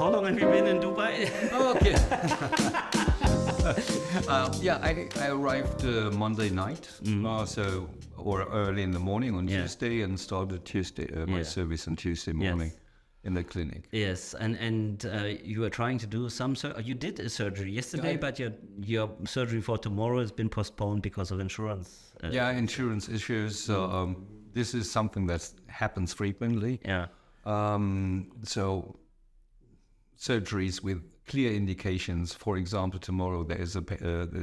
How long have you been in Dubai? Okay. I arrived Monday night, or early in the morning on Tuesday, and started my service on Tuesday morning in the clinic. Yes, and you were trying to do some you did a surgery yesterday, but your surgery for tomorrow has been postponed because of insurance. Insurance issues. This is something that happens frequently. So surgeries with clear indications. For example, tomorrow there's a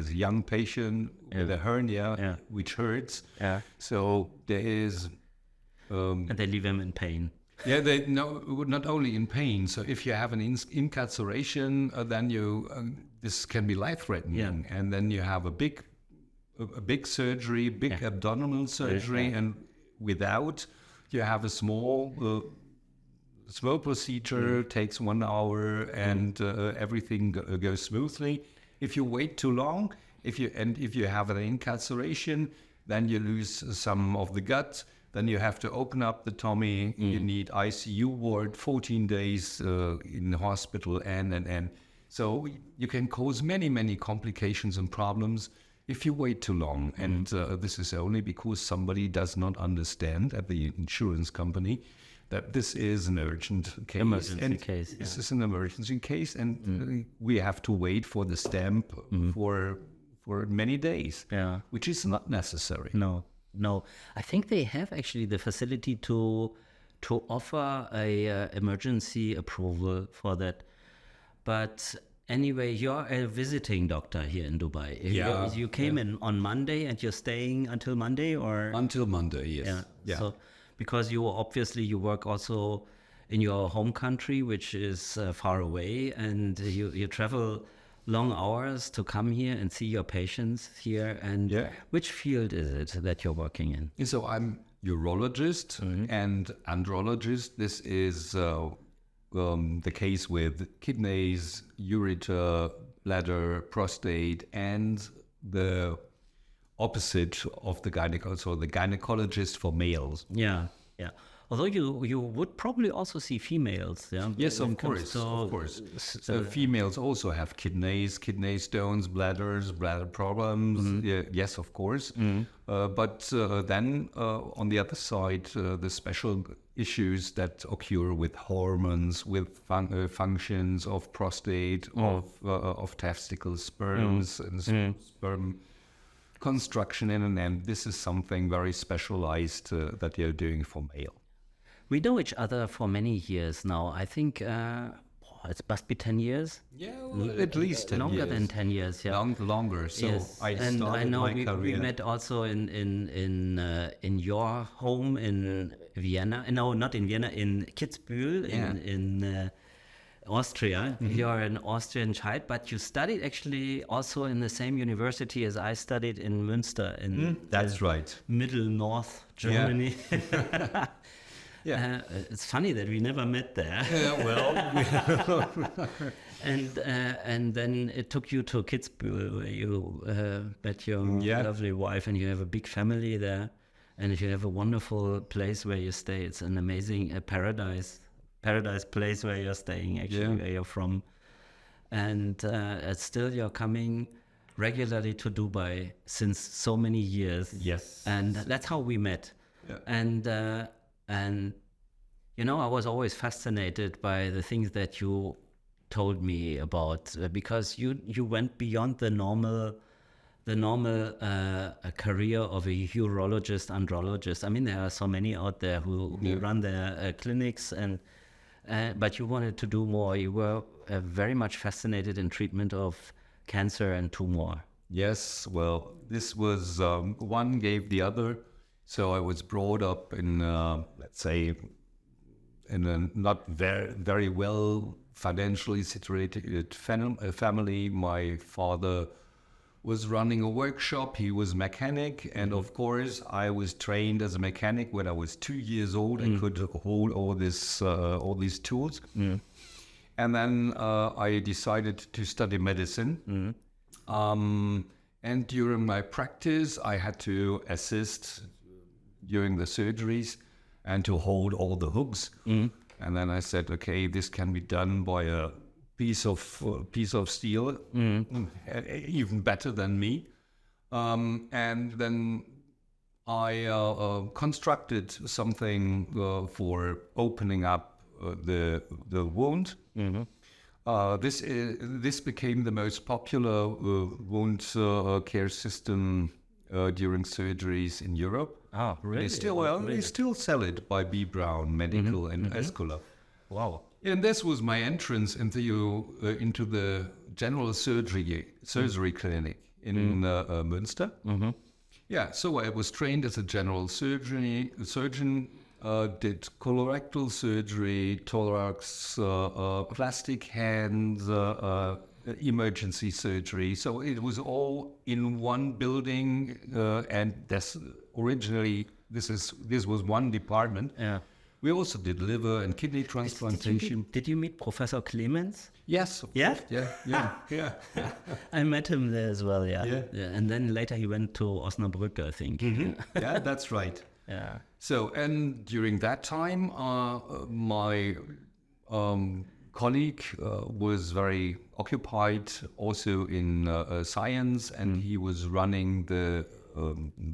young patient with a hernia which hurts. So there is, and they leave him in pain. They not only in pain. So if you have an incarceration, then this can be life-threatening, and then you have a big surgery, big abdominal surgery, and without you have a small procedure, takes 1 hour, and everything goes smoothly. If you wait too long, if you have an incarceration, then you lose some of the gut. Then you have to open up the tummy. You need ICU ward, 14 days in the hospital, and so you can cause many complications and problems if you wait too long. And this is only because somebody does not understand at the insurance company that this is an urgent case. This is an emergency case, and we have to wait for the stamp for many days, which is not necessary. No, I think they have actually the facility to offer a emergency approval for that. But anyway, you're a visiting doctor here in Dubai. You came in on Monday, and you're staying until Monday, or until Monday? Yes. So because you work also in your home country, which is far away, and you travel long hours to come here and see your patients here. And which field is it that you're working in? So I'm urologist and andrologist. This is the case with kidneys, ureter, bladder, prostate, and the opposite of the gynecologist, so the gynecologist for males. Although you would probably also see females, Yes, of course. So females also have kidney stones, bladder problems. Yes, of course. But then on the other side, the special issues that occur with hormones, with functions of prostate, of testicles, sperms, and sperm construction, and this is something very specialized that you're doing for male. We know each other for many years now. I think it must be 10 years. At least 10 longer years. Than 10 years. Longer. So yes. I and started I know my career. We met also in your home in Vienna. No, not in Vienna. In Kitzbühel in Austria. You're an Austrian child, but you studied actually also in the same university as I studied in Münster. That's right. Middle North Germany. It's funny that we never met there. And then it took you to Kitzbühel, where you met your lovely wife, and you have a big family there, and you have a wonderful place where you stay. It's an amazing paradise place where you're staying, actually, where you're from. And still you're coming regularly to Dubai since so many years. Yes. And that's how we met. And I was always fascinated by the things that you told me about, because you went beyond the normal career of a urologist, andrologist. I mean, there are so many out there who run their clinics, but you wanted to do more. You were very much fascinated in treatment of cancer and tumor. Yes, well, this was one gave the other. So I was brought up in, let's say, in a not very well financially situated family. My father was running a workshop. He was mechanic, and of course, I was trained as a mechanic when I was 2 years old. I could hold all these tools, and then I decided to study medicine. And during my practice, I had to assist during the surgeries and to hold all the hooks. And then I said, okay, this can be done by a piece of steel, even better than me. And then I constructed something for opening up the wound. This became the most popular wound care system during surgeries in Europe. Ah, really? They still sell it by B. Braun Medical and Escola. Wow. And this was my entrance into the general surgery clinic in Münster. Yeah, so I was trained as a general surgeon, did colorectal surgery, thorax, plastic hands, emergency surgery. So it was all in one building, and this was one department. Yeah. We also did liver and kidney transplantation. Did you meet Professor Clemens? Yes. Yeah? Yeah. I met him there as well, yeah. And then later he went to Osnabrück, I think. Yeah, that's right. Yeah. So, and during that time, my colleague was very occupied also in science, and he was running the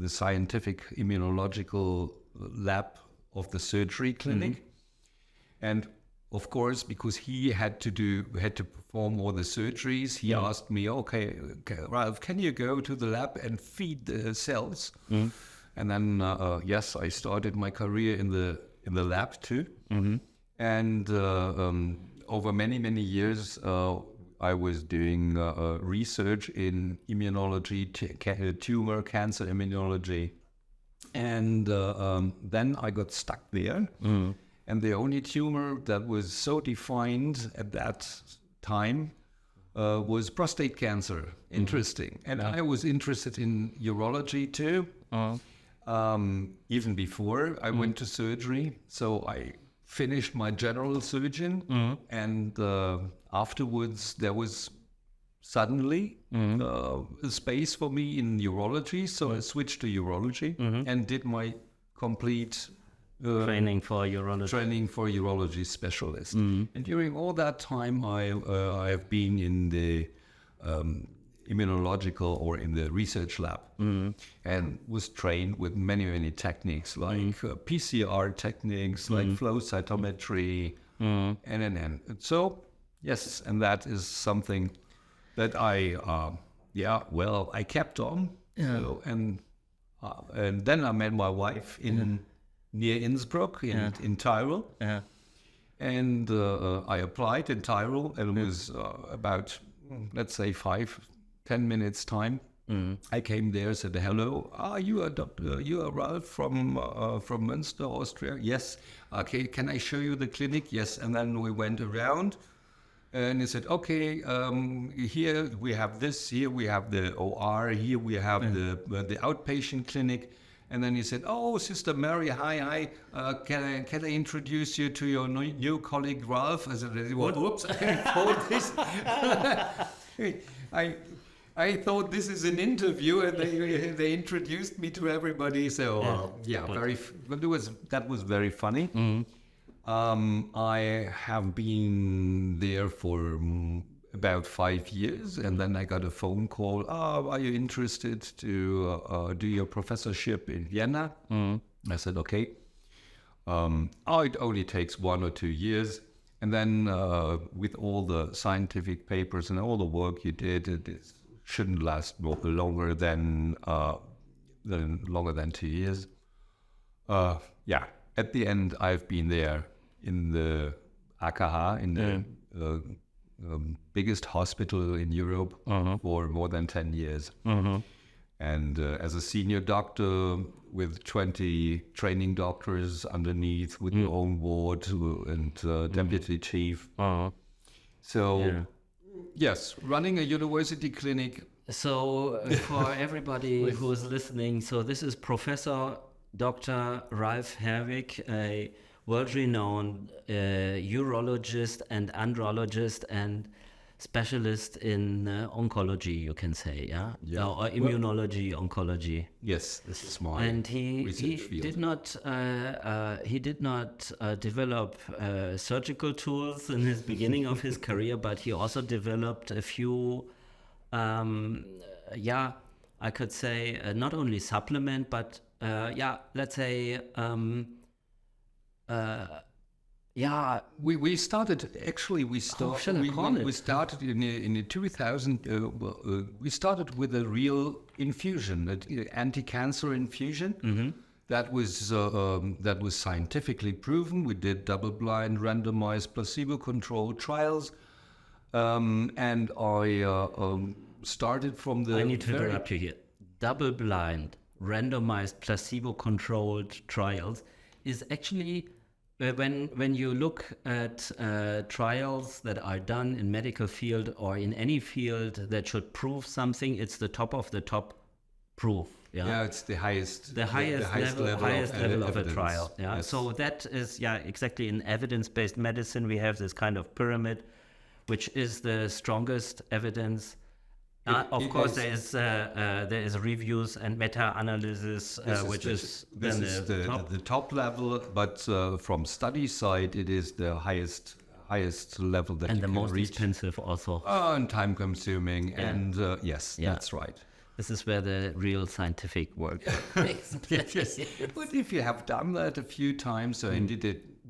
scientific immunological lab of the surgery clinic. And of course, because he had to perform all the surgeries, he asked me, okay, Ralf, can you go to the lab and feed the cells? And then, yes, I started my career in the lab too. And over many years, I was doing research in immunology, tumor, cancer immunology. And then I got stuck there. And the only tumor that was so defined at that time was prostate cancer. Interesting. And I was interested in urology too. Even before I went to surgery. So I finished my general surgeon. And afterwards there was suddenly a space for me in urology. So I switched to urology and did my complete training for urology specialist. And during all that time, I have been in the immunological or in the research lab and was trained with many techniques like PCR techniques, like flow cytometry, and so yes, and that is something that I kept on. So, and then I met my wife near Innsbruck in Tyrol. And I applied in Tyrol, and it was about, let's say, 5-10 minutes time. I came there, said, hello, you are Ralf from Münster, Austria? Yes. Okay, can I show you the clinic? Yes. And then we went around, and he said, okay, here we have this, here we have the OR, here we have the outpatient clinic. And then he said, oh, Sister Mary, hi. Can I introduce you to your new colleague, Ralf? I said, whoops, I thought this. I thought this is an interview, and they introduced me to everybody. So that was very funny. I have been there for about 5 years, and then I got a phone call. Are you interested to do your professorship in Vienna? I said, okay. It only takes 1 or 2 years. And then with all the scientific papers and all the work you did, it shouldn't last longer than 2 years. At the end, I've been there in the AKH, in the biggest hospital in Europe for more than 10 years. And as a senior doctor with 20 training doctors underneath, with your own ward and deputy chief. So, yes, running a university clinic. So for everybody who's listening, so this is Professor Dr. Ralf Herwig, a world-renowned urologist and andrologist, and specialist in oncology, you can say, or immunology, oncology. Yes, this is my and he research field. did not develop surgical tools in his beginning of his career, but he also developed a few, I could say not only supplement, but let's say. We started in 2000. We started with a real infusion, an anti-cancer infusion. That was scientifically proven. We did double-blind, randomized, placebo-controlled trials, and I started from the. I need to interrupt you here. Double-blind, randomized, placebo-controlled trials is actually. When you look at trials that are done in medical field or in any field that should prove something, it's the top of the top proof. Yeah, it's the highest level of a trial. Yeah, yes. So that is exactly in evidence-based medicine. We have this kind of pyramid, which is the strongest evidence. Of course, there is reviews and meta-analysis, which is the top level. But from study side, it is the highest level that you can reach. And the most expensive also. And time-consuming. Yeah. And yes, that's right. This is where the real scientific work takes place. But if you have done that a few times and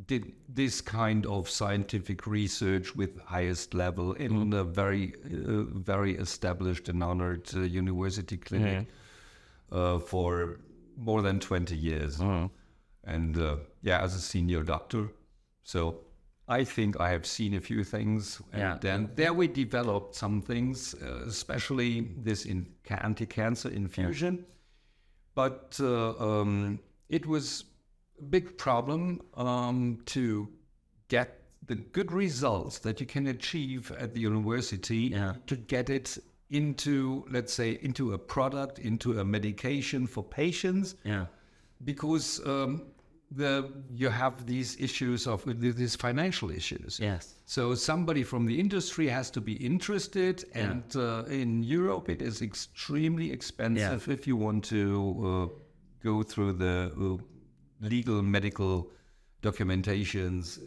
did this kind of scientific research with highest level in a very established and honored university clinic for more than 20 years. And as a senior doctor. So I think I have seen a few things. And then there we developed some things, especially this anti-cancer infusion. But it was big problem to get the good results that you can achieve at the university to get it into, let's say, into a product, into a medication for patients. Because you have these issues of these financial issues. Yes. So somebody from the industry has to be interested, and in Europe it is extremely expensive if you want to go through the legal medical documentations.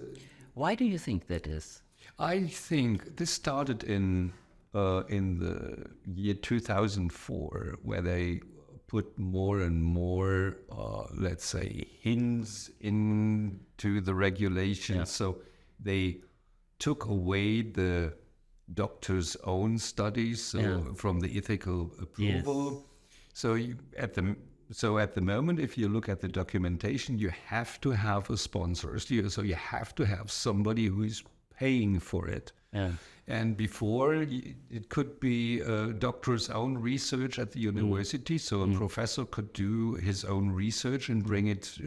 Why do you think that is? I think this started in the year 2004, where they put more and more, let's say, hints into the regulations. So they took away the doctor's own studies from the ethical approval. Yes. So at the moment, if you look at the documentation, you have to have a sponsor. So you have to have somebody who is paying for it. Yeah. And before, it could be a doctor's own research at the university. So a professor could do his own research and bring it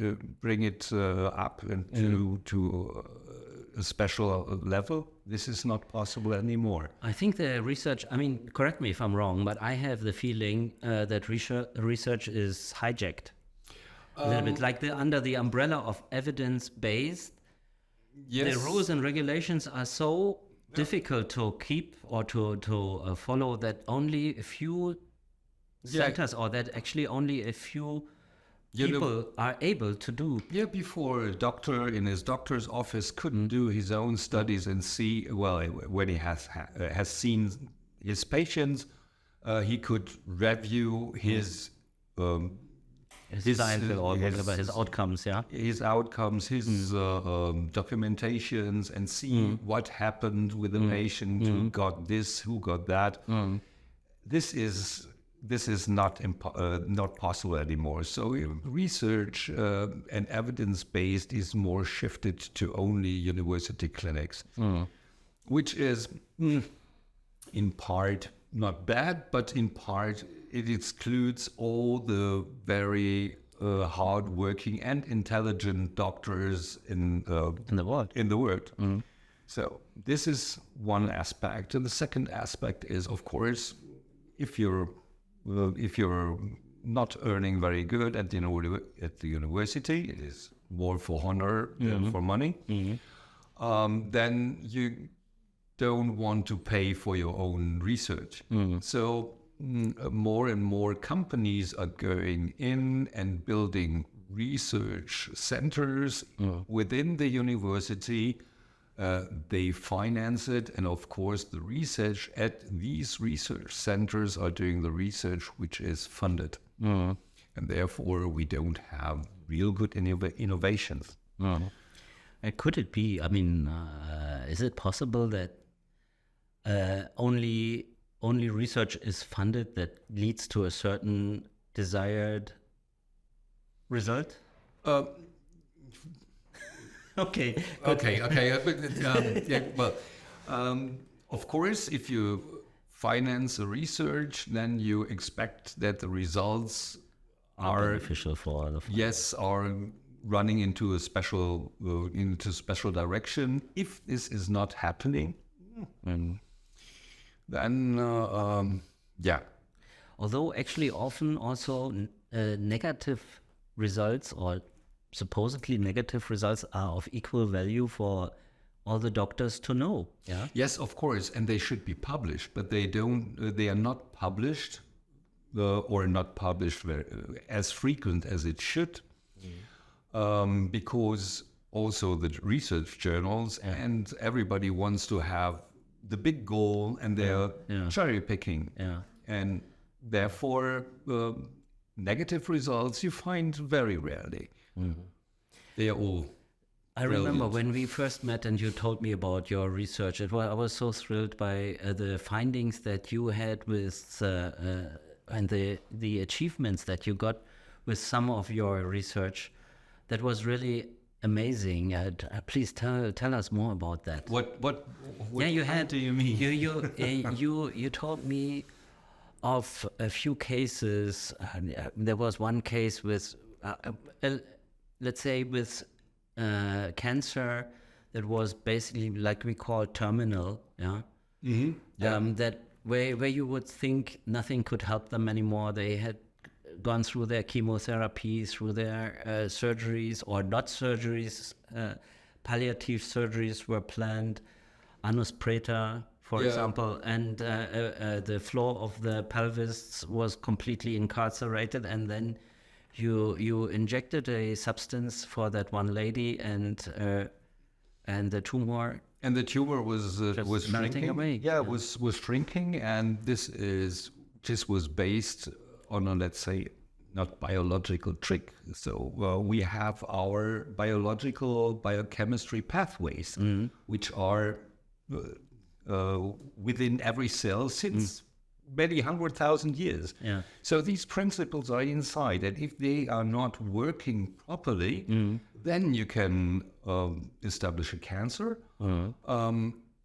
up and to a special level. This is not possible anymore. I think the research, correct me if I'm wrong, but I have the feeling that research is hijacked. A little bit like under the umbrella of evidence-based. Yes. The rules and regulations are so difficult to keep or to follow that only a few centers or that actually only a few people are able to do. Yeah, before a doctor in his doctor's office couldn't do his own studies and see, when he has seen his patients, he could review his outcomes, his outcomes, his documentations, and see what happened with the patient, who got this, who got that. This is not possible anymore. So research and evidence-based is more shifted to only university clinics, which is in part not bad, but in part it excludes all the very hard-working and intelligent doctors in the world. So this is one aspect, and the second aspect is, of course, if you're not earning very good at the university, it is more for honor than for money. Then don't want to pay for your own research. So more and more companies are going in and building research centers within the university. They finance it, and of course the research at these research centers are doing the research which is funded. And therefore we don't have real good innovations. Could it be, I mean, is it possible that only research is funded that leads to a certain desired result? Okay. Of course, if you finance a research, then you expect that the results are beneficial for the are running into a special direction. If this is not happening, then Although actually often also negative results or supposedly negative results are of equal value for all the doctors to know. Yeah. Yes, of course, and they should be published, but they are not published or not published as frequent as it should, because also the research journals and everybody wants to have the big goal, and they're cherry picking, and therefore negative results you find very rarely. They are all. I remember when we first met and you told me about your research. I was so thrilled by the findings that you had with and the achievements that you got with some of your research. That was really amazing. Please tell us more about that. What do you mean? You told me of a few cases. There was one case with, let's say, with cancer that was basically like we call terminal. That where you would think nothing could help them anymore. They had gone through their chemotherapy, through their surgeries or not surgeries. Palliative surgeries were planned, annus praetor, for example, and the floor of the pelvis was completely incarcerated, and then you injected a substance for that one lady, and the tumor. And the tumor was shrinking away. Was shrinking, and this was based on a, let's say, not biological trick. So we have our biochemistry pathways, which are within every cell since many 100,000 years. So these principles are inside, and if they are not working properly, then you can establish a cancer.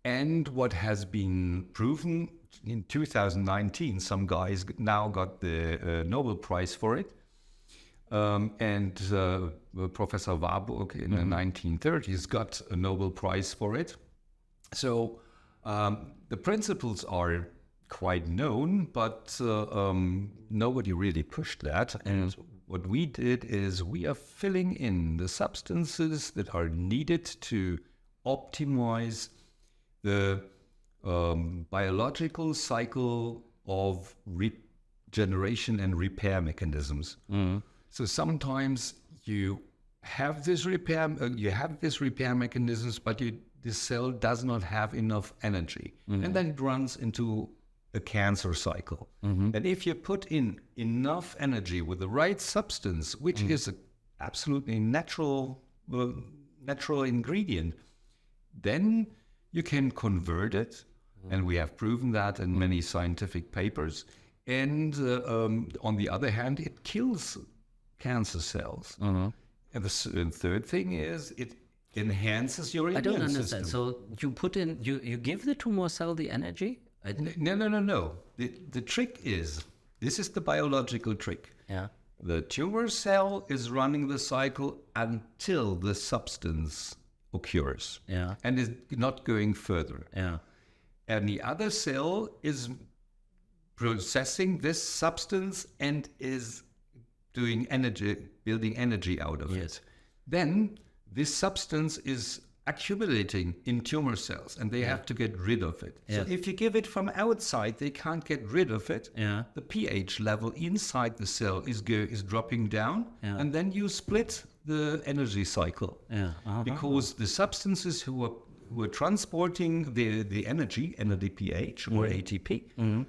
And what has been proven in 2019, some guys now got the Nobel Prize for it. And Professor Warburg in the 1930s got a Nobel Prize for it. So the principles are quite known, but nobody really pushed that. And what we did is we are filling in the substances that are needed to optimize the biological cycle of regeneration and repair mechanisms. So sometimes you have this repair mechanisms, but the cell does not have enough energy, and then it runs into a cancer cycle. And if you put in enough energy with the right substance, which is an absolutely natural ingredient, then you can convert it. And we have proven that in many scientific papers. And on the other hand, it kills cancer cells. And the third thing is it enhances your immune system. I don't understand. So you give the tumor cell the energy? No. The trick is, this is the biological trick. The tumor cell is running the cycle until the substance occurs. And is not going further. And the other cell is processing this substance and is doing building energy out of it. Then this substance is accumulating in tumor cells, and they have to get rid of it. So if you give it from outside, they can't get rid of it. The pH level inside the cell is dropping down, and then you split the energy cycle. Because the substances who are transporting the energy, NADPH or ATP,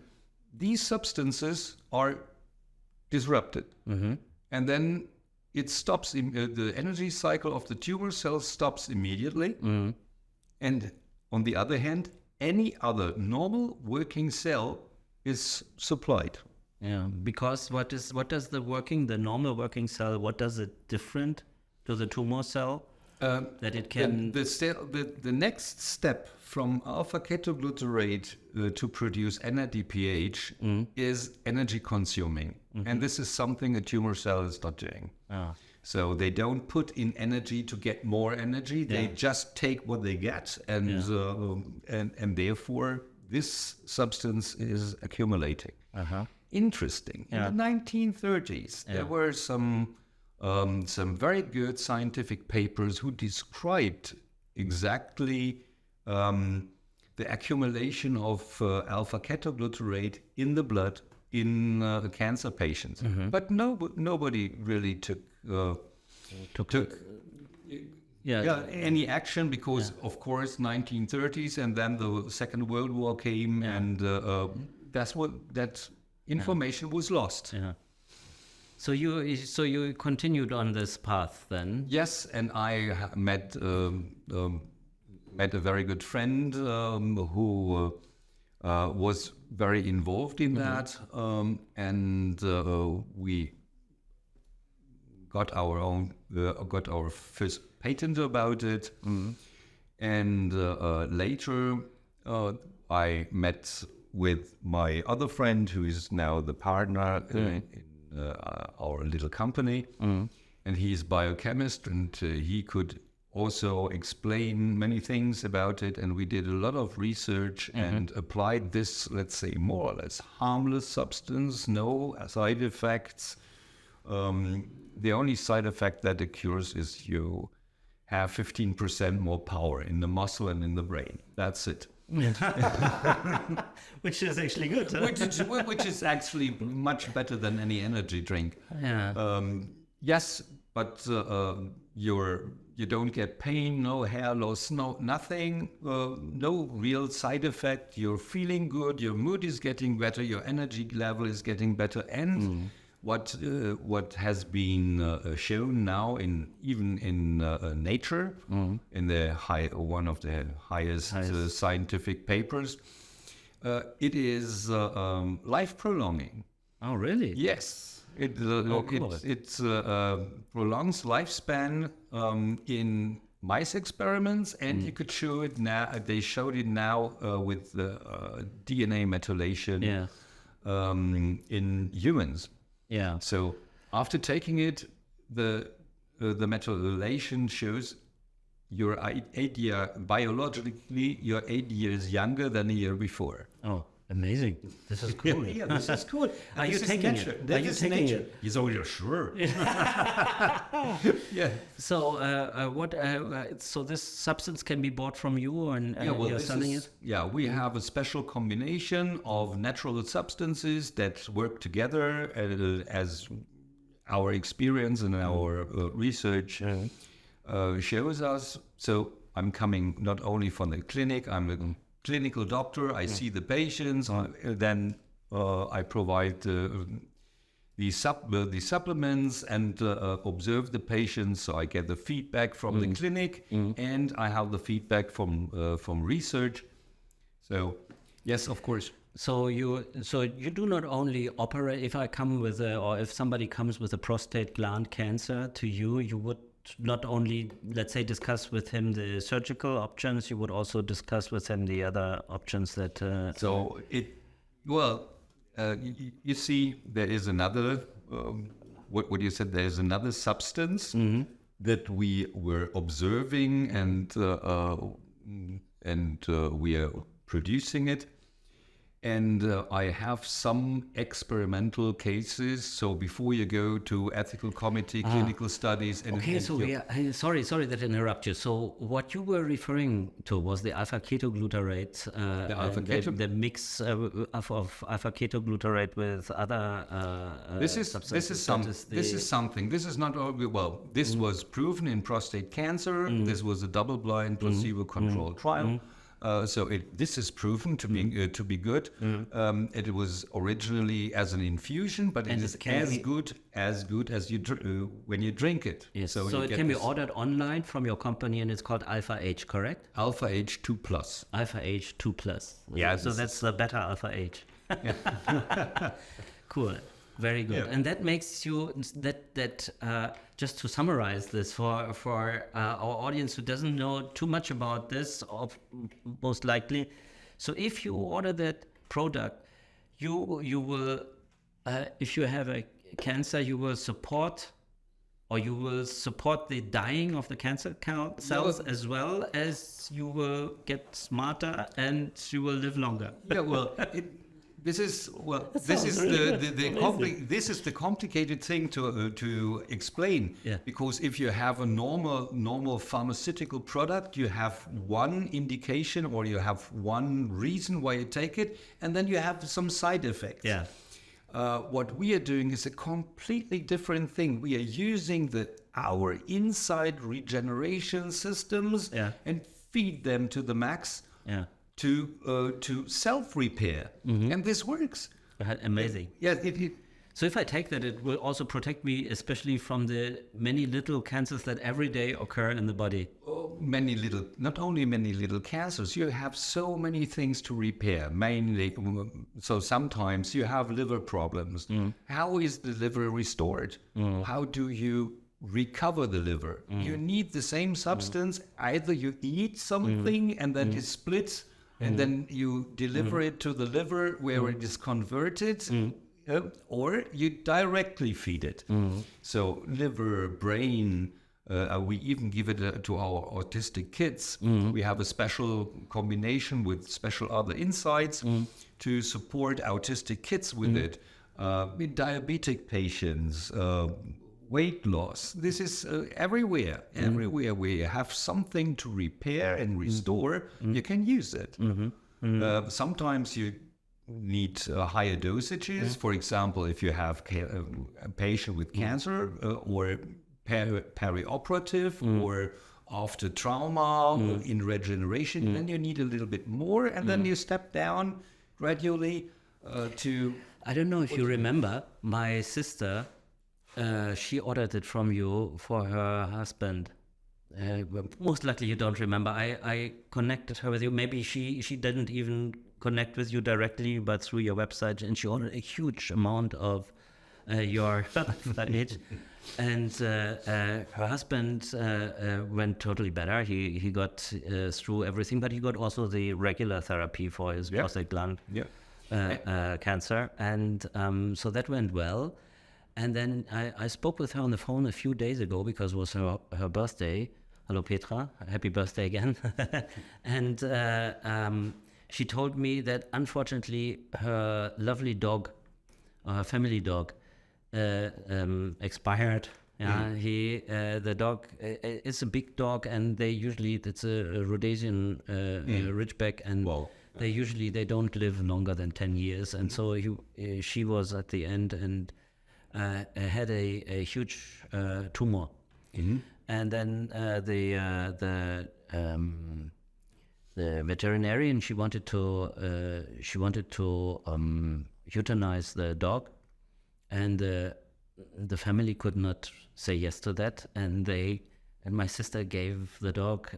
these substances are disrupted. And then it stops, the energy cycle of the tumor cells stops immediately. And on the other hand, any other normal working cell is supplied. Because what does the normal working cell, what does it different to the tumor cell? That it can... The next step from alpha-ketoglutarate to produce NADPH is energy consuming. And this is something a tumor cell is not doing. So they don't put in energy to get more energy. They just take what they get. And therefore, this substance is accumulating. Interesting. In the 1930s, there were some very good scientific papers who described exactly the accumulation of alpha-ketoglutarate in the blood in cancer patients. But nobody really took any action because, of course, 1930s, and then the Second World War came, and that information was lost. So you continued on this path then? Yes, and I met a very good friend who was very involved in that, and we got our first patent about it. And later I met with my other friend, who is now the partner in our little company, and he is biochemist, and he could also explain many things about it, and we did a lot of research and applied this, let's say, more or less harmless substance, no side effects. The only side effect that occurs is you have 15% more power in the muscle and in the brain. That's it. Which is actually good. Huh? Which is actually much better than any energy drink. Yes, but you don't get pain, no hair loss, nothing, no real side effect. You're feeling good, your mood is getting better, your energy level is getting better, and what has been shown now even in Nature, in the one of the highest scientific papers, it is life prolonging. Oh, really? Yes. It prolongs lifespan in mice experiments, and you could show it now. They showed it now with DNA methylation in humans. So after taking it, the methylation shows you're biologically you're 8 years younger than the year before. Oh. Amazing. This is cool. This is cool. Are you taking it? Are you taking it? You're sure. So so this substance can be bought from you, and you're selling it? Yeah, we have a special combination of natural substances that work together as our experience and our research shows us. So I'm coming not only from the clinic, I'm a clinical doctor. I see the patients, then I provide the supplements and observe the patients. So I get the feedback from the clinic, and I have the feedback from research. So yes, of course. So you do not only operate. If I come with or if somebody comes with a prostate gland cancer to you, you would not only, let's say, discuss with him the surgical options, you would also discuss with him the other options that... you see, there is another, what you said, there is another substance that we were observing, and we are producing it. And I have some experimental cases. So before you go to ethical committee, clinical studies. Okay, so sorry that I interrupt you. So what you were referring to was the alpha-ketoglutarate, the mix of alpha-ketoglutarate with other substances. This is something. This is not only, this was proven in prostate cancer. This was a double-blind placebo-controlled trial. So this is proven to be good. It was originally as an infusion, but it is as good as you when you drink it. Yes. So it can be ordered online from your company, and it's called Alpha H, correct? Alpha H 2+. Alpha H 2+. Yeah. So that's the better Alpha H. Yeah. Cool. Very good. Yeah. And that makes you just to summarize this for our audience who doesn't know too much about this, or most likely. So if you order that product, you will, if you have a cancer, you will support the dying of the cancer cells, as well as you will get smarter and you will live longer. Yeah. Well. This is the complicated thing to explain. Yeah. Because if you have a normal pharmaceutical product, you have one indication or you have one reason why you take it, and then you have some side effects. Yeah. What we are doing is a completely different thing. We are using our inside regeneration systems and feed them to the max. Yeah. To self-repair, and this works. Amazing. Yeah. So if I take that, it will also protect me, especially from the many little cancers that every day occur in the body. Not only many little cancers, you have so many things to repair, mainly. So sometimes you have liver problems. How is the liver restored? How do you recover the liver? You need the same substance. Either you eat something and then it splits, and then you deliver it to the liver where it is converted, or you directly feed it. So liver, brain, we even give it to our autistic kids. We have a special combination with special other insights to support autistic kids with it. With diabetic patients, weight loss. This is everywhere. Everywhere where you have something to repair and restore, you can use it. Sometimes you need higher dosages. For example, if you have a patient with cancer or perioperative or after trauma in regeneration, then you need a little bit more, and then you step down gradually to... I don't know if you remember, my sister... she ordered it from you for her husband. Most likely you don't remember. I connected her with you. Maybe she didn't even connect with you directly, but through your website, and she ordered a huge amount of your footage. And her husband went totally better. He got through everything, but he got also the regular therapy for his prostate gland cancer. And so that went well. And then I spoke with her on the phone a few days ago because it was her birthday. Hello, Petra. Happy birthday again. And she told me that unfortunately her lovely dog, her family dog, expired. Yeah, the dog is a big dog, and it's a Rhodesian Ridgeback, and they don't live longer than 10 years. And so she was at the end and had a huge tumor. And then the veterinarian, she wanted to euthanize the dog, and the family could not say yes to that, and my sister gave the dog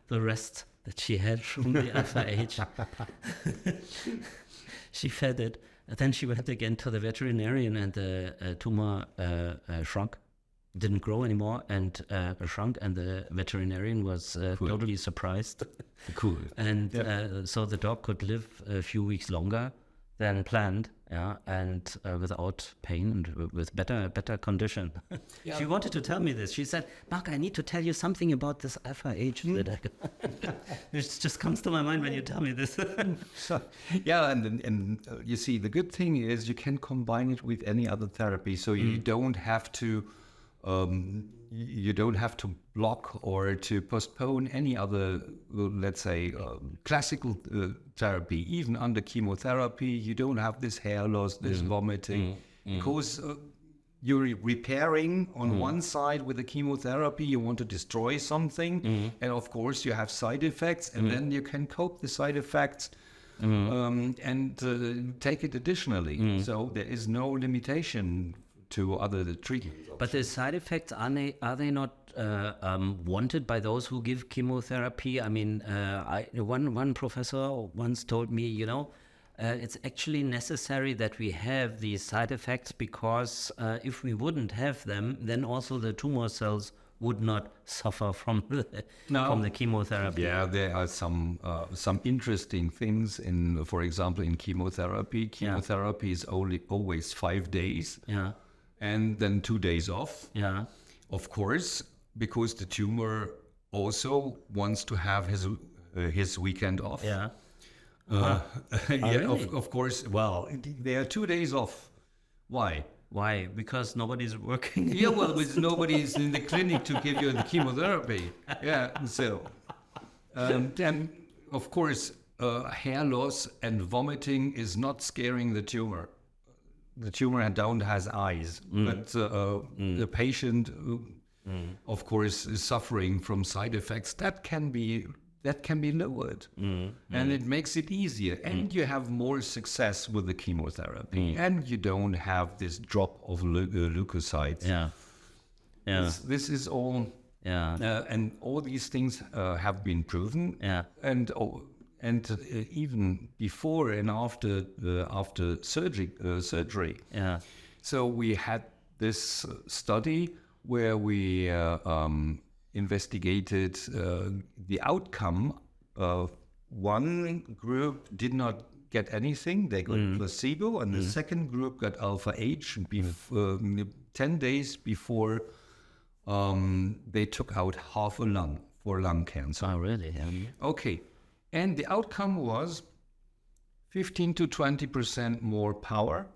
the rest that she had from the Alpha H. She fed it, and then she went again to the veterinarian, and the tumor shrunk. Didn't grow anymore, and shrunk, and the veterinarian was totally surprised. Cool. And so the dog could live a few weeks longer, than planned, and without pain and with better condition. Yeah. She wanted to tell me this. She said, Marc, I need to tell you something about this alpha age that it just comes to my mind when you tell me this. Yeah, and you see, the good thing is you can combine it with any other therapy, so you don't have to block or to postpone any other, let's say, classical therapy. Even under chemotherapy, you don't have this hair loss, this vomiting, because you're repairing on one side with the chemotherapy. You want to destroy something, and of course you have side effects, and then you can cope the side effects and take it additionally. So there is no limitation to other treatments. But the side effects, are they not wanted by those who give chemotherapy? I mean, one professor once told me, it's actually necessary that we have these side effects, because if we wouldn't have them, then also the tumor cells would not suffer from the chemotherapy. Yeah, there are some interesting things for example, in chemotherapy. Chemotherapy is always 5 days. Yeah. And then 2 days off. Yeah. Of course, because the tumor also wants to have his weekend off. Yeah. Yeah, really? of course. Well, there are 2 days off. Why? Why? Because nobody's working. Yeah, well, because nobody's in the clinic to give you the chemotherapy. Yeah, so. Then, of course, hair loss and vomiting is not scaring the tumor. The tumor has eyes, but the patient, of course, is suffering from side effects that can be lowered, and it makes it easier, and you have more success with the chemotherapy, and you don't have this drop of leukocytes. Yeah, yeah. This is all. Yeah, and all these things have been proven. Yeah, and even before and after surgery. Yeah. So we had this study where we investigated the outcome. One group did not get anything; they got placebo, and the second group got alpha H 10 days before they took out half a lung for lung cancer. Oh, really? Yeah. Okay. And the outcome was 15 to 20% more power,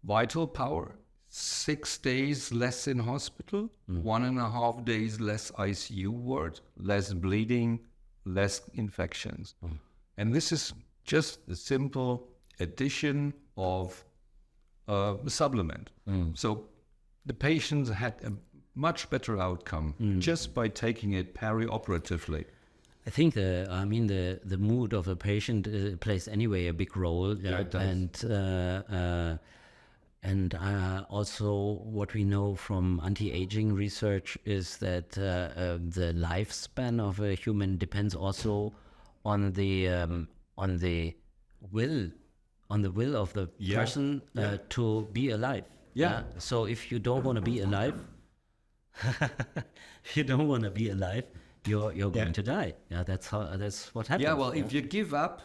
vital power, 6 days less in hospital, 1.5 days less ICU ward, less bleeding, less infections. And this is just the simple addition of a supplement. So the patients had a much better outcome just by taking it perioperatively. I think the mood of a patient plays anyway a big role. Yeah, it does. And also what we know from anti-aging research is that the lifespan of a human depends also on the will of the person to be alive. Yeah. So if you don't want to be alive, you're going to die. Yeah, that's what happens. Yeah, well, if you give up,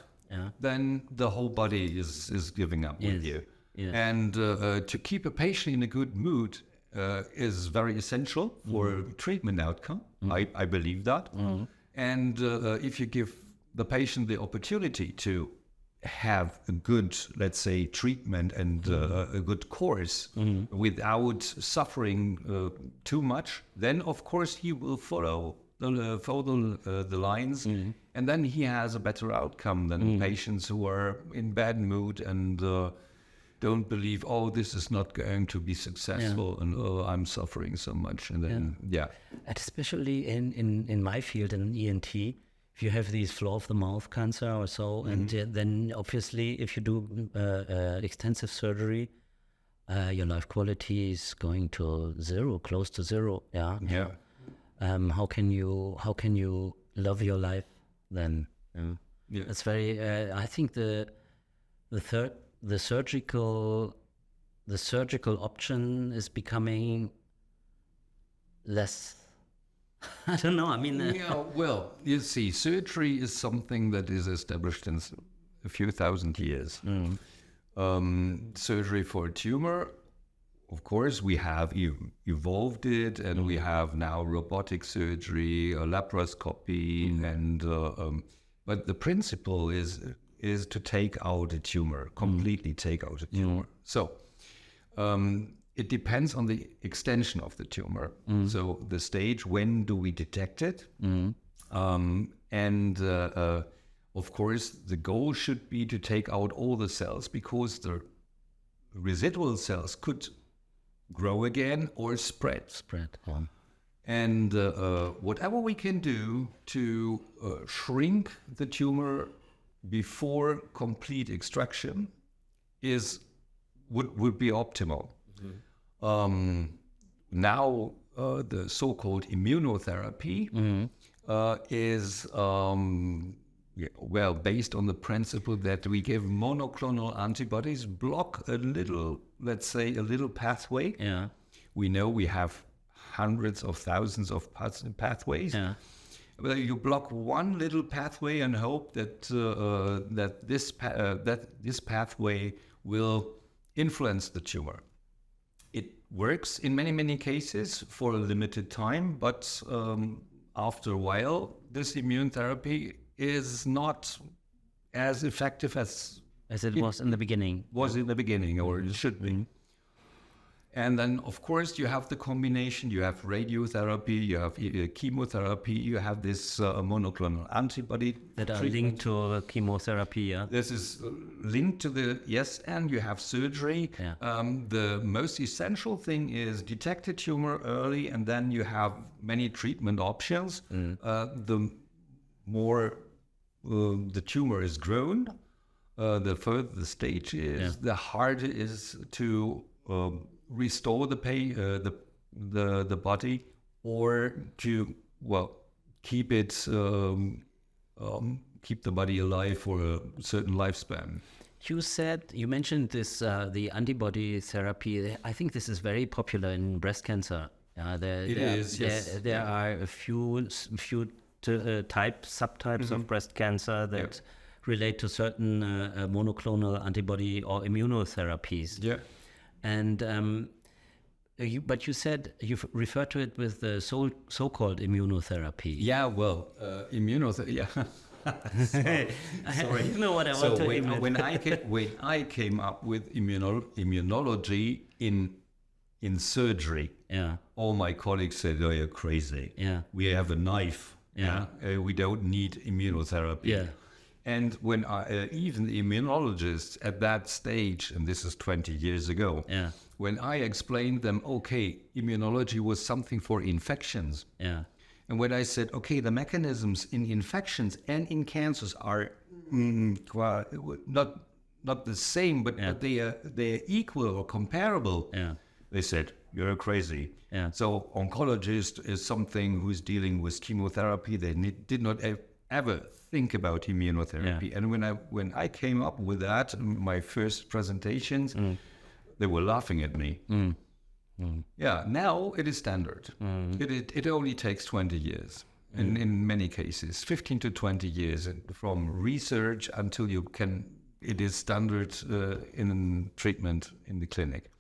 then the whole body is giving up with you. Yes. And to keep a patient in a good mood is very essential for treatment outcome. I believe that. And if you give the patient the opportunity to have a good, let's say, treatment and a good course without suffering too much, then of course he will follow the lines, and then he has a better outcome than patients who are in bad mood and don't believe, this is not going to be successful, and I'm suffering so much. And then and especially in my field, in ENT, if you have these floor of the mouth cancer or so, and then obviously if you do extensive surgery, your life quality is going to zero, close to zero. How can you love your life then? It's very. I think the surgical option is becoming less. I don't know. I mean, well, you see, surgery is something that is established in a few thousand years. surgery for a tumor. Of course, we have evolved it, and we have now robotic surgery, laparoscopy, and but the principle is to take out a tumor, completely take out a tumor. So it depends on the extension of the tumor. So the stage, when do we detect it? And of course, the goal should be to take out all the cells, because the residual cells could grow again or spread. And whatever we can do to shrink the tumor before complete extraction would be optimal. Now the so-called immunotherapy is based on the principle that we give monoclonal antibodies, block a little, let's say, a little pathway. Yeah. We know we have hundreds of thousands of pathways. Yeah. But you block one little pathway and hope that this pathway will influence the tumor. It works in many cases for a limited time, but after a while, this immune therapy is not as effective as it was in the beginning. In the beginning, or it should be. And then, of course, you have the combination. You have radiotherapy, you have chemotherapy, you have this monoclonal antibody that are linked to chemotherapy. Yeah, this is linked to and you have surgery. Yeah. The most essential thing is detect a tumor early, and then you have many treatment options. The more the tumor is grown, the further the stage is, the harder it is to restore the body, or to keep it keep the body alive for a certain lifespan. You mentioned this the antibody therapy. I think this is very popular in breast cancer. There are a few subtypes of breast cancer that relate to certain monoclonal antibody or immunotherapies. Yeah. And but you said you've referred to it with the so-called immunotherapy. Yeah, immunotherapy. Yeah. Sorry. You know what I want to when I came up with immunology in surgery, all my colleagues said, "Oh, you're crazy. Yeah. We have a knife. We don't need immunotherapy." Yeah. And when even the immunologists at that stage, and this is 20 years ago, when I explained them, okay, immunology was something for infections. Yeah. And when I said, okay, the mechanisms in infections and in cancers are not the same, but they are equal or comparable. Yeah. They said, you're crazy. Yeah. So oncologist is something who's dealing with chemotherapy. They did not ever think about immunotherapy. And when I came up with that, my first presentations, they were laughing at me. Yeah, now it is standard. It only takes 20 years in many cases, 15 to 20 years from research until it is standard in treatment in the clinic.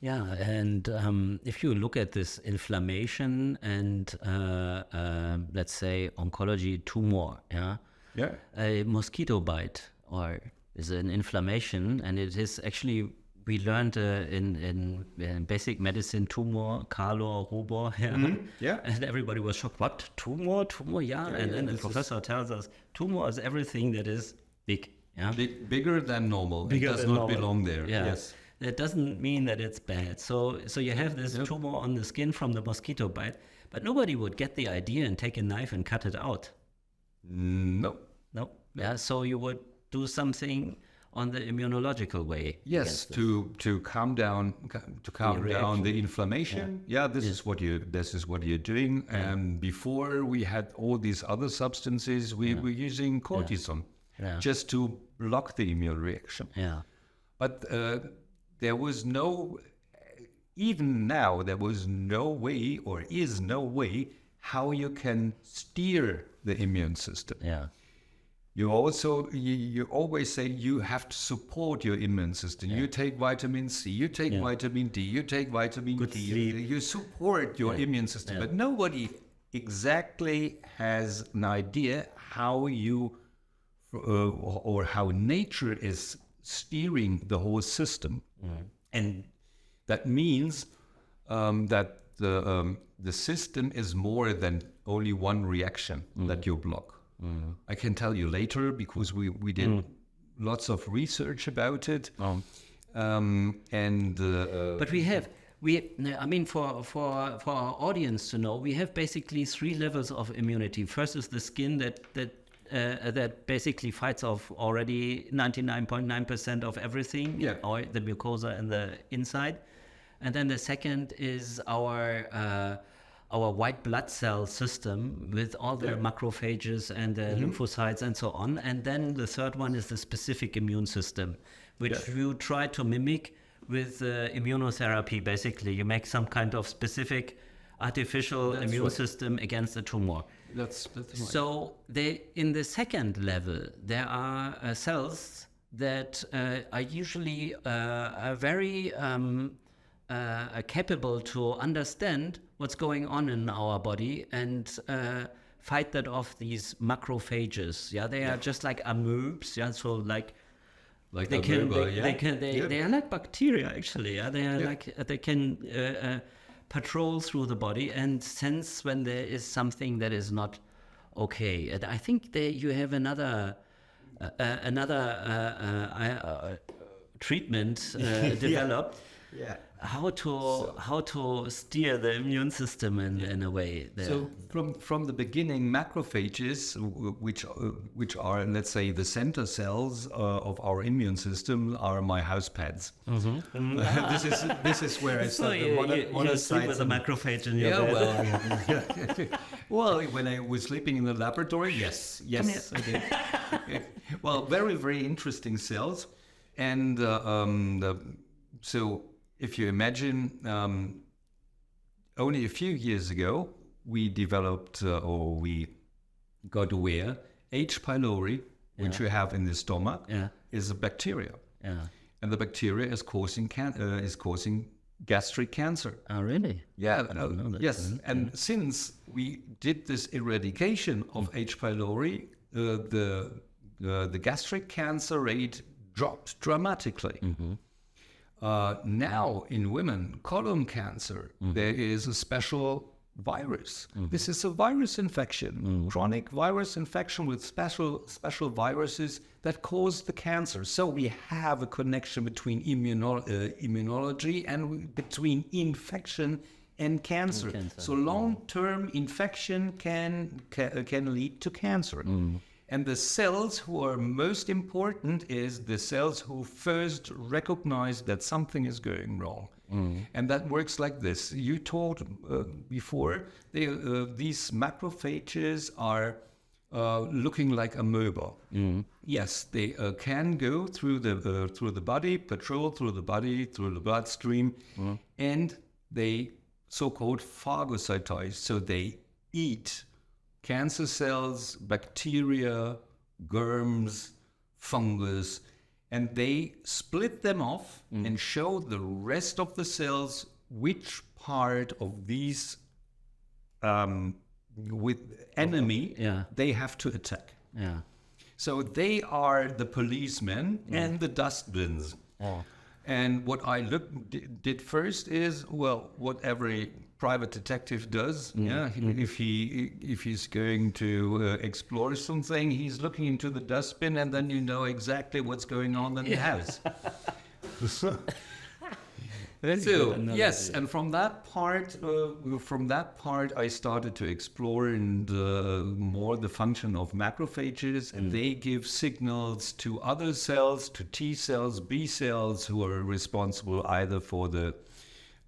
Yeah, and if you look at this inflammation and let's say oncology tumor, a mosquito bite or is an inflammation, and it is actually, we learned in basic medicine, tumor, calor, rubor, and everybody was shocked. What, tumor? And then the professor tells us tumor is everything that is big. Yeah, bigger than normal. It does not belong there. Yeah. Yes. That doesn't mean that it's bad. So you have this tumor on the skin from the mosquito bite, but nobody would get the idea and take a knife and cut it out. No. Yeah. So you would do something on the immunological way. Yes, to calm down the inflammation. This is what you're doing. And before we had all these other substances, we were using cortisone just to block the immune reaction. Yeah. But there was even now, there was no way, or is no way, how you can steer the immune system. Yeah. You also, you always say you have to support your immune system. You take vitamin C, you take vitamin D, you take vitamin Good D. sleep. You support your immune system. But nobody exactly has an idea how you, or how nature is steering the whole system. And that means that the system is more than only one reaction that you block. I can tell you later because we did lots of research about it. But I mean, for our audience to know, we have basically 3 levels of immunity. First is the skin that basically fights off already 99.9% of everything, or the mucosa and the inside. And then the second is our white blood cell system with all the macrophages and the lymphocytes and so on. And then the third one is the specific immune system, which you try to mimic with immunotherapy. Basically, you make some kind of specific artificial immune system against the tumor. That's right. So in the second level, there are cells that are usually very capable to understand what's going on in our body and fight that off, these macrophages. They are just like amoebs. So like they are like bacteria actually. They are like they can patrol through the body and sense when there is something that is not okay. And I think you have another treatment developed. How to steer the immune system in a way there. So from the beginning, macrophages, which are, let's say, the center cells of our immune system, are my house pets. This is where I started. You sleep with a macrophage in your bed. Well, when I was sleeping in the laboratory, yes, I did. Well, very, very interesting cells, and so. If you imagine, only a few years ago, we developed or we got aware H. pylori, which you have in the stomach, is a bacteria. And the bacteria is causing gastric cancer. Oh, really? Yeah. Yes. And since we did this eradication of H. pylori, the gastric cancer rate dropped dramatically. Now in women, colon cancer, there is a special virus. This is a virus infection, chronic virus infection with special viruses that cause the cancer. So we have a connection between immunology and between infection and cancer. So long-term infection can lead to cancer. And the cells who are most important is the cells who first recognize that something is going wrong. And that works like this. You told before, these macrophages are looking like amoeba. Yes, they can go through the body, patrol through the body, through the bloodstream, and they so-called phagocytize. So they eat cancer cells, bacteria, germs, fungus, and they split them off and show the rest of the cells which part of these with enemy they have to attack. So they are the policemen and the dustbins. And what I did first is, well, what every private detective does. If he's going to explore something, he's looking into the dustbin, and then you know exactly what's going on in the house. So yes, and from that part, I started to explore more the function of macrophages, and they give signals to other cells, to T cells, B cells, who are responsible either for the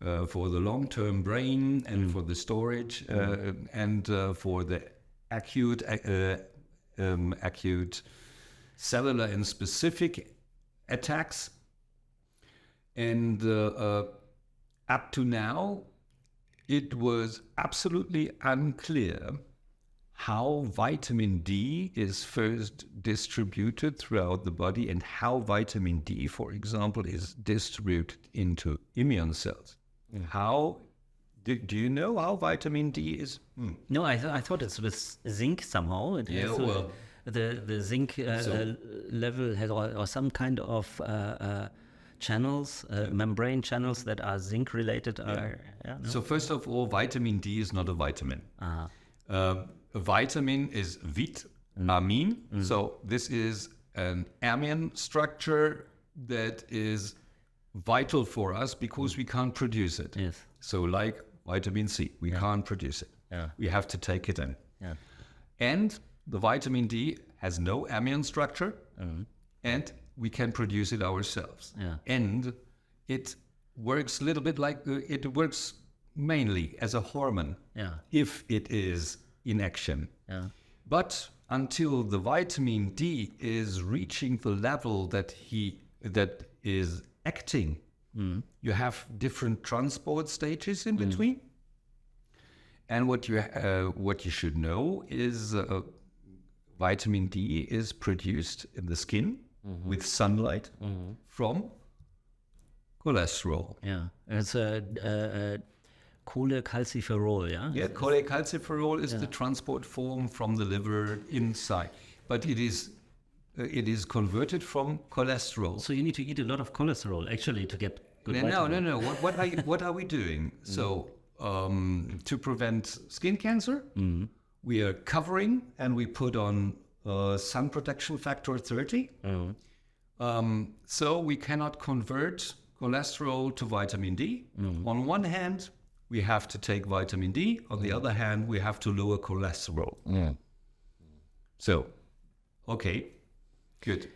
long-term brain and for the storage and for the acute cellular and specific attacks. And up to now, it was absolutely unclear how vitamin D is first distributed throughout the body and how vitamin D, for example, is distributed into immune cells. How do you know how vitamin D is? No, I thought it's with zinc somehow. The zinc level has or some kind of channels, membrane channels that are zinc related. So first of all, vitamin D is not a vitamin. A vitamin is vit, amine. So this is an amine structure that is vital for us because we can't produce it. Yes. So like vitamin C, we can't produce it. Yeah. We have to take it in. Yeah. And the vitamin D has no amine structure, and we can produce it ourselves. Yeah. And it works a little bit like, it works mainly as a hormone if it is in action. Yeah. But until the vitamin D is reaching the level that is acting, you have different transport stages in between. And what you should know is vitamin D is produced in the skin with sunlight from cholesterol. Yeah, it's a cholecalciferol, yeah? Yeah, cholecalciferol is the transport form from the liver inside. But it is converted from cholesterol. So you need to eat a lot of cholesterol, actually, to get good vitamin. No. What are we doing? So to prevent skin cancer, we are covering and we put on sun protection factor 30. So we cannot convert cholesterol to vitamin D. On one hand, we have to take vitamin D. On the other hand, we have to lower cholesterol. So, okay, good.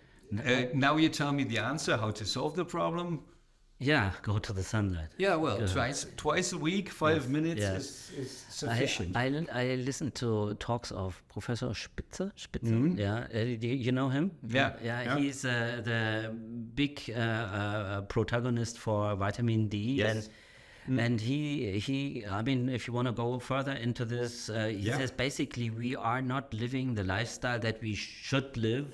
Now you tell me the answer, how to solve the problem. Yeah, go to the sunlight. Yeah, well, twice a week, 5 minutes is sufficient. I listened to talks of Professor Spitzer. Yeah, you know him? Yeah. He's the big protagonist for vitamin D. Yes. And he, I mean, if you want to go further into this, he says basically we are not living the lifestyle that we should live,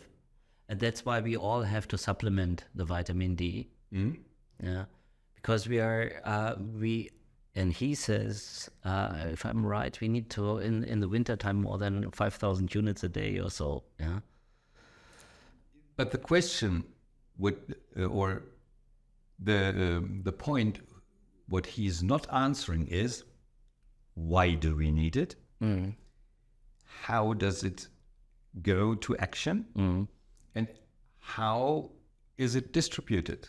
and that's why we all have to supplement the vitamin D. Yeah, because we are and he says, if I'm right, we need to in the winter time more than 5,000 units a day or so. Yeah. But the question or the point, what he's not answering is, why do we need it? How does it go to action? And how is it distributed?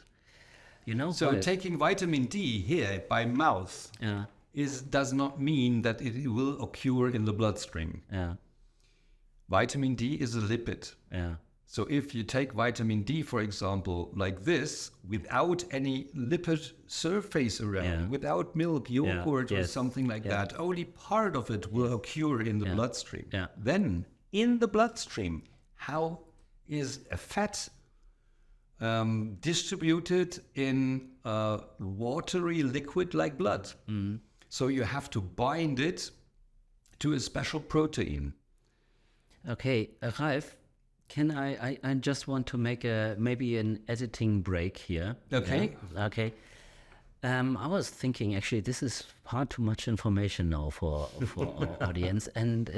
You know, so taking vitamin D here by mouth does not mean that it will occur in the bloodstream. Yeah. Vitamin D is a lipid. Yeah. So if you take vitamin D, for example, like this, without any lipid surface around, without milk, yogurt, or something like that, only part of it will occur in the bloodstream. Yeah. Then in the bloodstream, how is a fat distributed in a watery liquid like blood? So you have to bind it to a special protein. Okay, Ralf, can I just want to make maybe an editing break here. Okay. Yeah? Okay. I was thinking, actually, this is far too much information now for our audience. And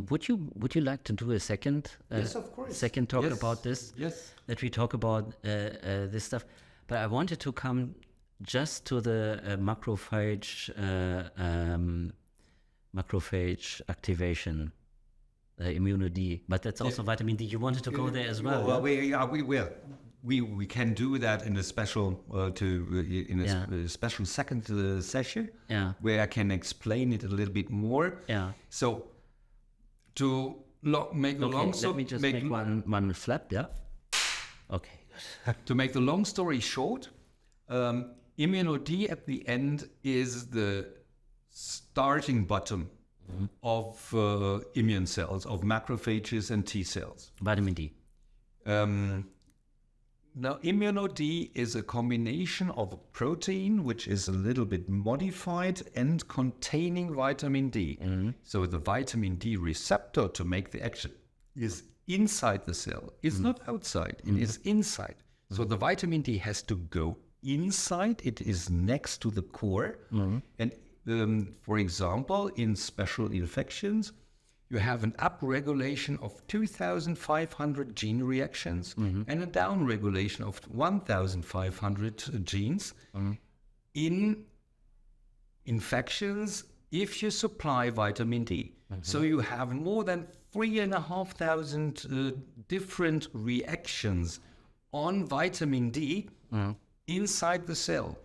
would you like to do a second? Yes, of course. Second talk about this. Yes. That we talk about this stuff. But I wanted to come just to the macrophage activation, Immuno-D. But that's also vitamin D. You wanted to go there as well. Well, we will. We can do that in a special special second session where I can explain it a little bit more. Yeah. So to make the long story, let me just make one flap. Yeah. Okay. To make the long story short, Immuno-D at the end is the starting button of immune cells, of macrophages and T cells. Vitamin D. Now, Immuno-D is a combination of a protein which is a little bit modified and containing vitamin D. So the vitamin D receptor to make the action is inside the cell. It's not outside. It is inside. So the vitamin D has to go inside. It is next to the core. And for example, in special infections, you have an upregulation of 2,500 gene reactions and a downregulation of 1,500 genes in infections if you supply vitamin D. So you have more than 3,500 different reactions on vitamin D inside the cell.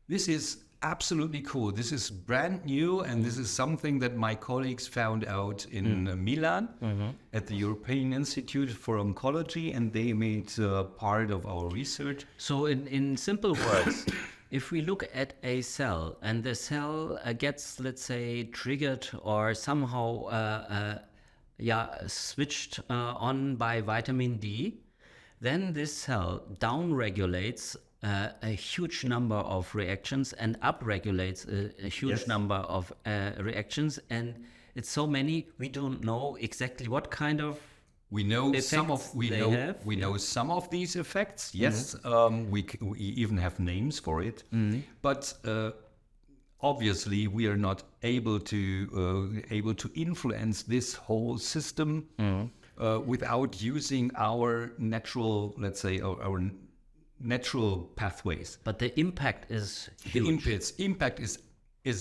This is absolutely cool. This is brand new, and this is something that my colleagues found out in Milan at the European Institute for Oncology, and they made part of our research. So in simple words, if we look at a cell and the cell gets, let's say, triggered or somehow switched on by vitamin D, then this cell downregulates a huge number of reactions and upregulates a huge number of reactions, and it's so many we don't know exactly what kind of we know some of some of these effects. Yes, we even have names for it, but obviously we are not able to influence this whole system without using our natural, let's say, our natural pathways. But the impact is huge. The impact is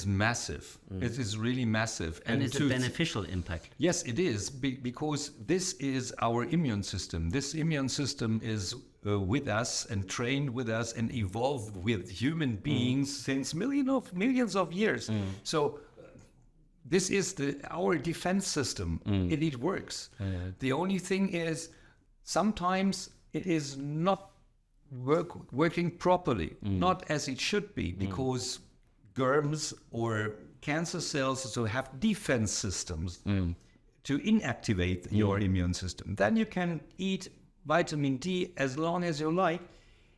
massive. It is really massive. And it's a beneficial impact. Yes, it is, because this is our immune system. This immune system is with us and trained with us and evolved with human beings since millions of years. So this is our defense system. It works. The only thing is sometimes it is not working properly, not as it should be, because germs or cancer cells also have defense systems to inactivate your immune system. Then you can eat vitamin D as long as you like.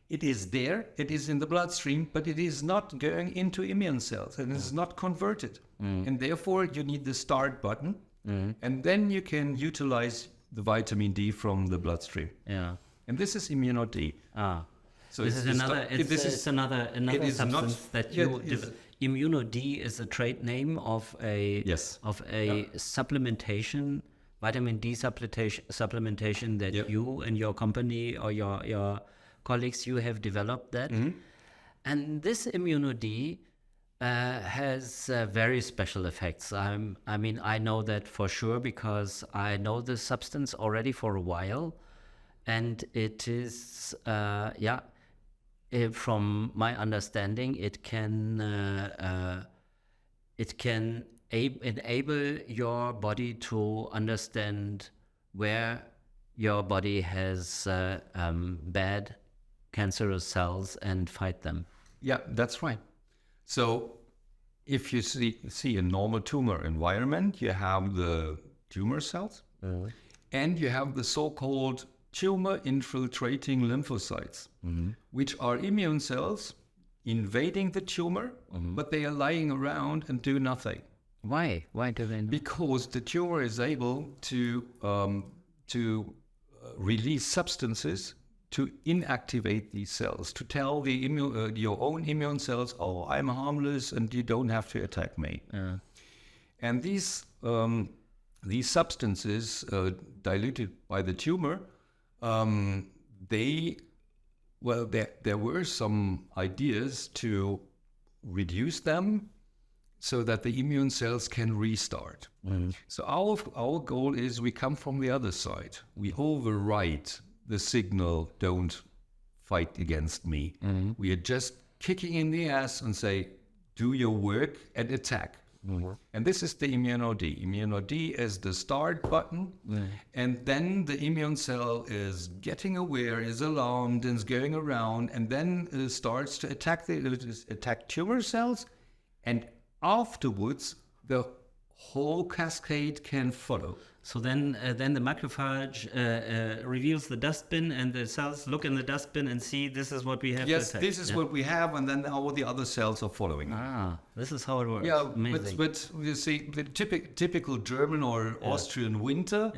It is there, it is in the bloodstream, but it is not going into immune cells and it is not converted. And therefore you need the start button, and then you can utilize the vitamin D from the bloodstream. And this is Immuno-D. So this is another substance that you Immuno-D is a trade name of a supplementation, vitamin D supplementation that you and your company or your colleagues, you have developed that. And this Immuno-D has very special effects. I mean, I know that for sure because I know the substance already for a while. And it is, from my understanding, it can enable your body to understand where your body has bad cancerous cells and fight them. Yeah, that's right. So if you see a normal tumor environment, you have the tumor cells and you have the so-called tumor infiltrating lymphocytes, which are immune cells invading the tumor, but they are lying around and do nothing. Why? Why do they not? Because the tumor is able to release substances to inactivate these cells, to tell the your own immune cells, oh, I'm harmless and you don't have to attack me. And these substances diluted by the tumor, there were some ideas to reduce them so that the immune cells can restart. So our goal is we come from the other side. We override the signal, don't fight against me. We are just kicking in the ass and say, do your work and attack. And this is the Immuno-D. Immuno-D is the start button, and then the immune cell is getting aware, is alarmed, and is going around, and then starts to attack tumor cells, and afterwards the whole cascade can follow. So then the macrophage reveals the dustbin, and the cells look in the dustbin and see this is what we have. Yes, to attack. this is what we have, and then all the other cells are following. This is how it works. Yeah, Amazing. but you see, the typical German or Austrian winter,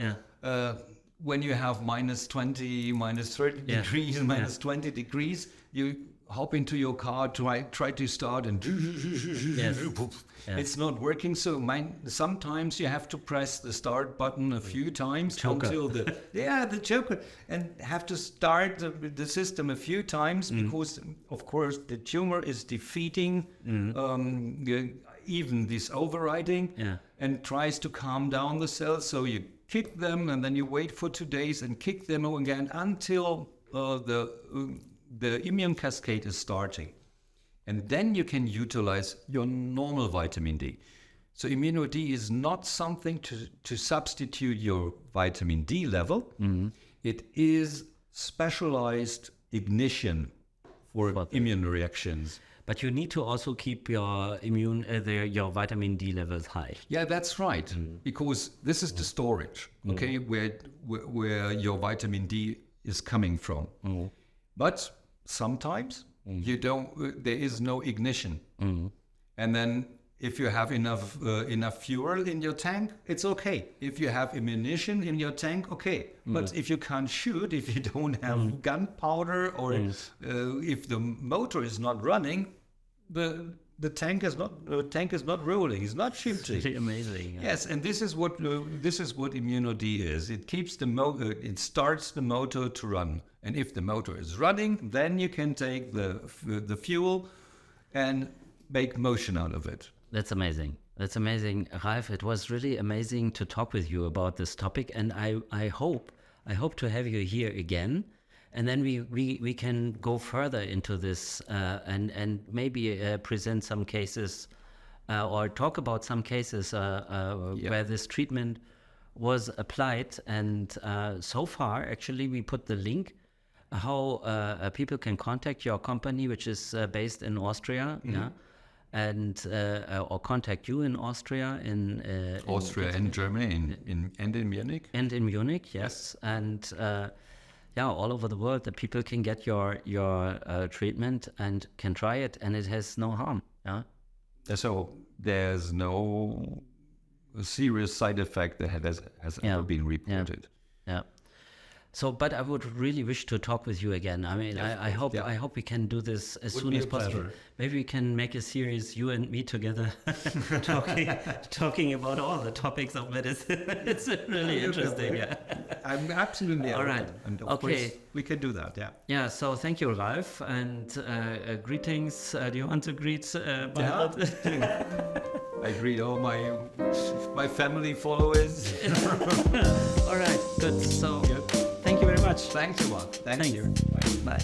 when you have minus 20, minus 30 degrees, minus 20 degrees, you hop into your car, try to start, and it's not working. So sometimes you have to press the start button a few times until the choker, and have to start the system a few times because, of course, the tumor is defeating even this overriding and tries to calm down the cells. So you kick them, and then you wait for 2 days and kick them again until the immune cascade is starting. And then you can utilize your normal vitamin D. So Immuno-D is not something to substitute your vitamin D level. It is specialized ignition for immune reactions. But you need to also keep your your vitamin D levels high. Yeah, that's right. Because this is the storage, okay, where your vitamin D is coming from. But sometimes there is no ignition. And then if you have enough fuel in your tank, it's okay. If you have ammunition in your tank, okay. But if you can't shoot, if you don't have gunpowder, or if the motor is not running, the tank is not rolling. It's not shooting. It's really amazing. Yes, and this is what Immuno-D is. It keeps it starts the motor to run. And if the motor is running, then you can take the fuel and make motion out of it. That's amazing. That's amazing, Ralf. It was really amazing to talk with you about this topic, and I hope to have you here again, and then we can go further into this and maybe present some cases or talk about some cases where this treatment was applied. And so far, actually, we put the link how people can contact your company, which is based in Austria, and or contact you in Austria, in Austria and Germany, and in Munich. And in Munich, yes. And all over the world, that people can get your treatment and can try it, and it has no harm. So there's no serious side effect that has ever been reported. So, but I would really wish to talk with you again. I mean, I hope we can do this as soon as possible. Pleasure. Maybe we can make a series, you and me together, talking about all the topics of medicine. It's really interesting. I'm absolutely all right. And of course, we can do that. Yeah. So thank you, Ralf, and greetings. Do you want to greet? I greet all my family followers. All right. Good. So. Thank you very much. Thanks a lot. Thank you. Bye.